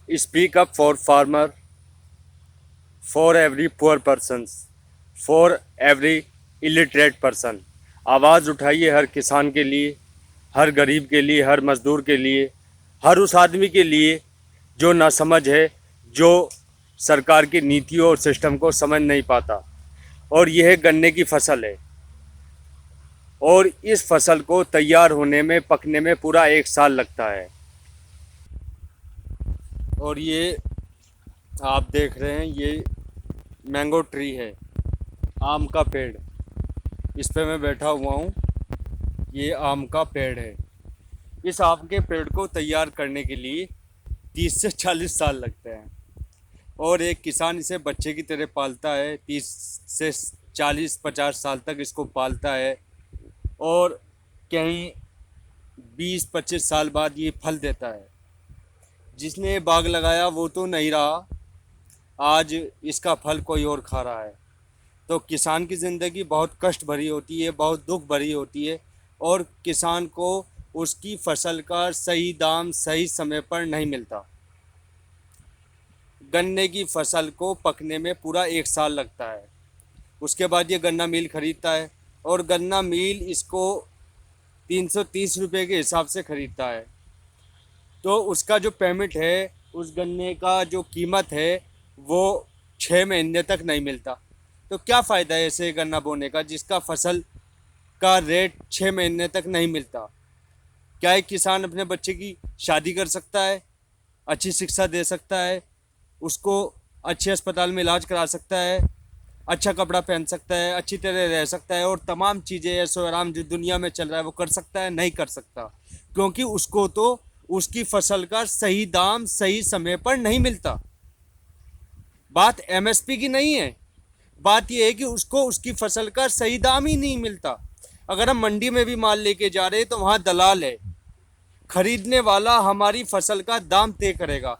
Speak up for farmer, for every poor persons, for every illiterate person. आवाज़ उठाइए हर किसान के लिए, हर गरीब के लिए, हर मजदूर के लिए, हर उस आदमी के लिए जो नासमझ है, जो सरकार की नीतियों और सिस्टम को समझ नहीं पाता। और यह गन्ने की फसल है, और इस फसल को तैयार होने में, पकने में पूरा 1 साल लगता है। और ये आप देख रहे हैं, ये मैंगो ट्री है, आम का पेड़। इस पे मैं बैठा हुआ हूँ, ये आम का पेड़ है। इस आम के पेड़ को तैयार करने के लिए 30 से 40 साल लगते हैं, और एक किसान इसे बच्चे की तरह पालता है। 30 से 40-50 साल तक इसको पालता है, और कहीं 20-25 साल बाद ये फल देता है। जिसने ये बाग लगाया वो तो नहीं रहा, आज इसका फल कोई और खा रहा है। तो किसान की ज़िंदगी बहुत कष्ट भरी होती है, बहुत दुख भरी होती है, और किसान को उसकी फसल का सही दाम सही समय पर नहीं मिलता। गन्ने की फसल को पकने में पूरा 1 साल लगता है। उसके बाद ये गन्ना मिल खरीदता है, और गन्ना मिल इसको 330 रुपये के हिसाब से ख़रीदता है। तो उसका जो पेमेंट है, उस गन्ने का जो कीमत है, वो 6 महीने तक नहीं मिलता। तो क्या फ़ायदा है ऐसे गन्ना बोने का जिसका फसल का रेट 6 महीने तक नहीं मिलता। क्या एक किसान अपने बच्चे की शादी कर सकता है, अच्छी शिक्षा दे सकता है, उसको अच्छे अस्पताल में इलाज करा सकता है, अच्छा कपड़ा पहन सकता है, अच्छी तरह रह सकता है, और तमाम चीज़ें ऐशो आराम जो दुनिया में चल रहा है वो कर सकता है? नहीं कर सकता, क्योंकि उसको तो उसकी फसल का सही दाम सही समय पर नहीं मिलता। बात एमएसपी की नहीं है, बात यह है कि उसको उसकी फसल का सही दाम ही नहीं मिलता। अगर हम मंडी में भी माल लेके जा रहे हैं तो वहाँ दलाल है, खरीदने वाला हमारी फसल का दाम तय करेगा,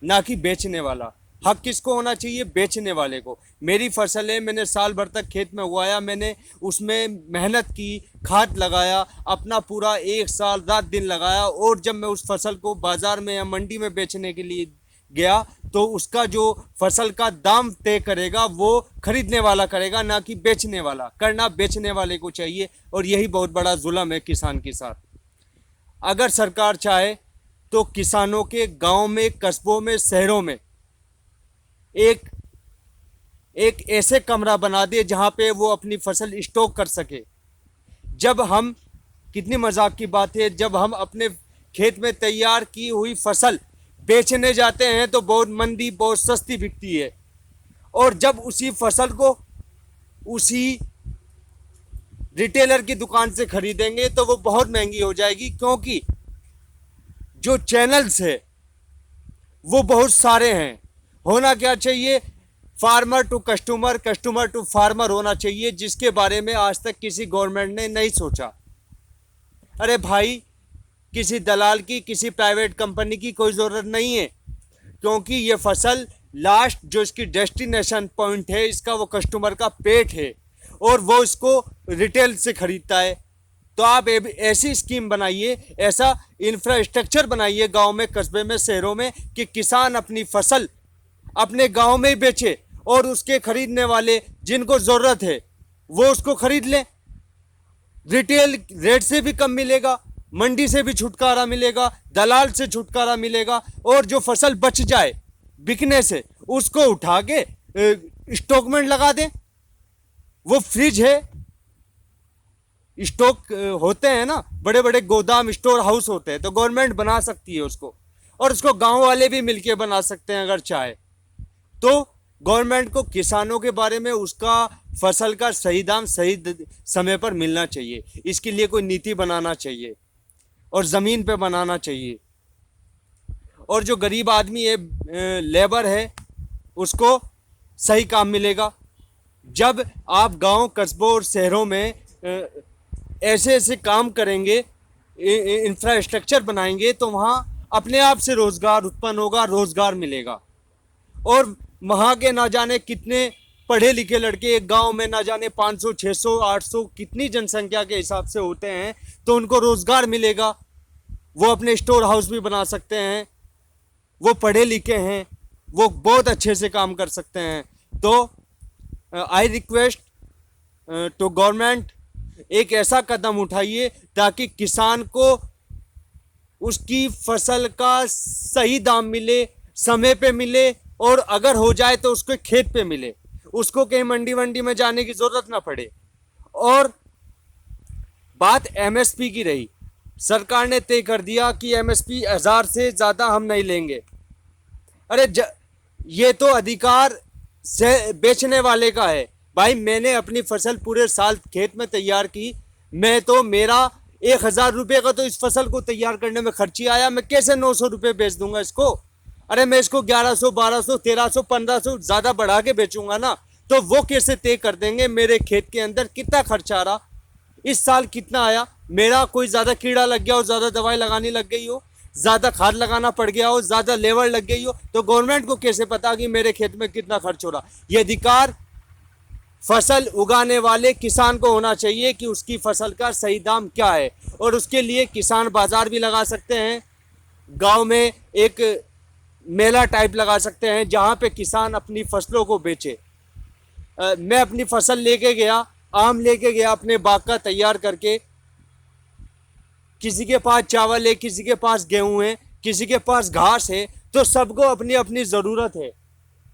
ना कि बेचने वाला। हक किसको होना चाहिए? बेचने वाले को। मेरी फसल है, मैंने साल भर तक खेत में उगाया, मैंने उसमें मेहनत की, खाद लगाया, अपना पूरा 1 साल रात दिन लगाया, और जब मैं उस फसल को बाज़ार में या मंडी में बेचने के लिए गया तो उसका जो फसल का दाम तय करेगा वो खरीदने वाला करेगा, ना कि बेचने वाला। करना बेचने वाले को चाहिए, और यही बहुत बड़ा जुल्म है किसान के साथ। अगर सरकार चाहे तो किसानों के गांव में, कस्बों में, शहरों में एक एक ऐसे कमरा बना दे जहां पे वो अपनी फसल स्टॉक कर सके। जब हम, कितनी मजाक की बात है, जब हम अपने खेत में तैयार की हुई फसल बेचने जाते हैं तो बहुत मंदी, बहुत सस्ती बिकती है, और जब उसी फसल को उसी रिटेलर की दुकान से खरीदेंगे तो वो बहुत महंगी हो जाएगी, क्योंकि जो चैनल्स है वो बहुत सारे हैं। होना क्या चाहिए? Farmer to customer, customer to farmer होना चाहिए, जिसके बारे में आज तक किसी गवर्नमेंट ने नहीं सोचा। अरे भाई, किसी दलाल की, किसी प्राइवेट कंपनी की कोई ज़रूरत नहीं है, क्योंकि ये फसल लास्ट जो इसकी डेस्टिनेशन पॉइंट है, इसका वो कस्टमर का पेट है, और वो इसको रिटेल से खरीदता है। तो आप ऐसी स्कीम बनाइए, ऐसा इंफ्रास्ट्रक्चर बनाइए गांव में, कस्बे में, शहरों में, कि किसान अपनी फसल अपने गांव में ही बेचे, और उसके खरीदने वाले जिनको ज़रूरत है वो उसको खरीद लें। रिटेल रेट से भी कम मिलेगा, मंडी से भी छुटकारा मिलेगा, दलाल से छुटकारा मिलेगा, और जो फसल बच जाए बिकने से उसको उठा के स्टॉक में लगा दें। वो फ्रिज है, स्टॉक होते हैं ना, बड़े बड़े गोदाम, स्टोर हाउस होते हैं, तो गवर्नमेंट बना सकती है उसको, और उसको गांव वाले भी मिलके बना सकते हैं अगर चाहे तो। गवर्नमेंट को किसानों के बारे में, उसका फसल का सही दाम सही समय पर मिलना चाहिए। इसके लिए कोई नीति बनाना चाहिए, और ज़मीन पे बनाना चाहिए। और जो गरीब आदमी है, लेबर है, उसको सही काम मिलेगा। जब आप गांव, कस्बों और शहरों में ऐसे ऐसे काम करेंगे, इंफ्रास्ट्रक्चर बनाएंगे, तो वहाँ अपने आप से रोज़गार उत्पन्न होगा, रोज़गार मिलेगा। और वहाँ के ना जाने कितने पढ़े लिखे लड़के एक गांव में, ना जाने 500, 600, 800 कितनी जनसंख्या के हिसाब से होते हैं, तो उनको रोज़गार मिलेगा। वो अपने स्टोर हाउस भी बना सकते हैं, वो पढ़े लिखे हैं, वो बहुत अच्छे से काम कर सकते हैं। तो आई रिक्वेस्ट टू गवर्नमेंट, एक ऐसा कदम उठाइए ताकि किसान को उसकी फसल का सही दाम मिले, समय पे मिले, और अगर हो जाए तो उसको खेत पे मिले, उसको कहीं मंडी वंडी में जाने की जरूरत ना पड़े। और बात एमएसपी की रही, सरकार ने तय कर दिया कि एमएसपी 1000 से ज़्यादा हम नहीं लेंगे। अरे ये तो अधिकार से बेचने वाले का है भाई। मैंने अपनी फसल पूरे साल खेत में तैयार की, मैं तो मेरा 1000 रुपये का तो इस फसल को तैयार करने में खर्ची आया, मैं कैसे 900 रुपये बेच दूंगा इसको? अरे मैं इसको 1100, 1200, 1300, 1500 ज़्यादा बढ़ा के बेचूंगा ना, तो वो कैसे तय कर देंगे मेरे खेत के अंदर कितना खर्चा आ रहा, इस साल कितना आया? मेरा कोई ज़्यादा कीड़ा लग गया हो, ज़्यादा दवाई लगानी लग गई हो, ज़्यादा खाद लगाना पड़ गया हो, ज़्यादा लेबर लग गई हो, तो गवर्नमेंट को कैसे पता कि मेरे खेत में कितना खर्च हो रहा? ये अधिकार फसल उगाने वाले किसान को होना चाहिए कि उसकी फसल का सही दाम क्या है। और उसके लिए किसान बाजार भी लगा सकते हैं, गांव में एक मेला टाइप लगा सकते हैं जहां पे किसान अपनी फसलों को बेचे। मैं अपनी फसल लेके गया, आम लेके गया अपने बाग का तैयार करके, किसी के पास चावल है, किसी के पास गेहूं है, किसी के पास घास है, तो सबको अपनी अपनी ज़रूरत है,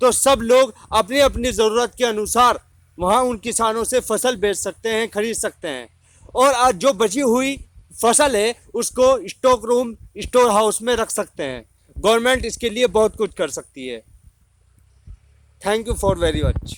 तो सब लोग अपनी अपनी ज़रूरत के अनुसार वहाँ उन किसानों से फसल बेच सकते हैं, खरीद सकते हैं। और आज जो बची हुई फसल है उसको स्टॉक रूम, स्टोर हाउस में रख सकते हैं। गवर्नमेंट इसके लिए बहुत कुछ कर सकती है। Thank you for very much.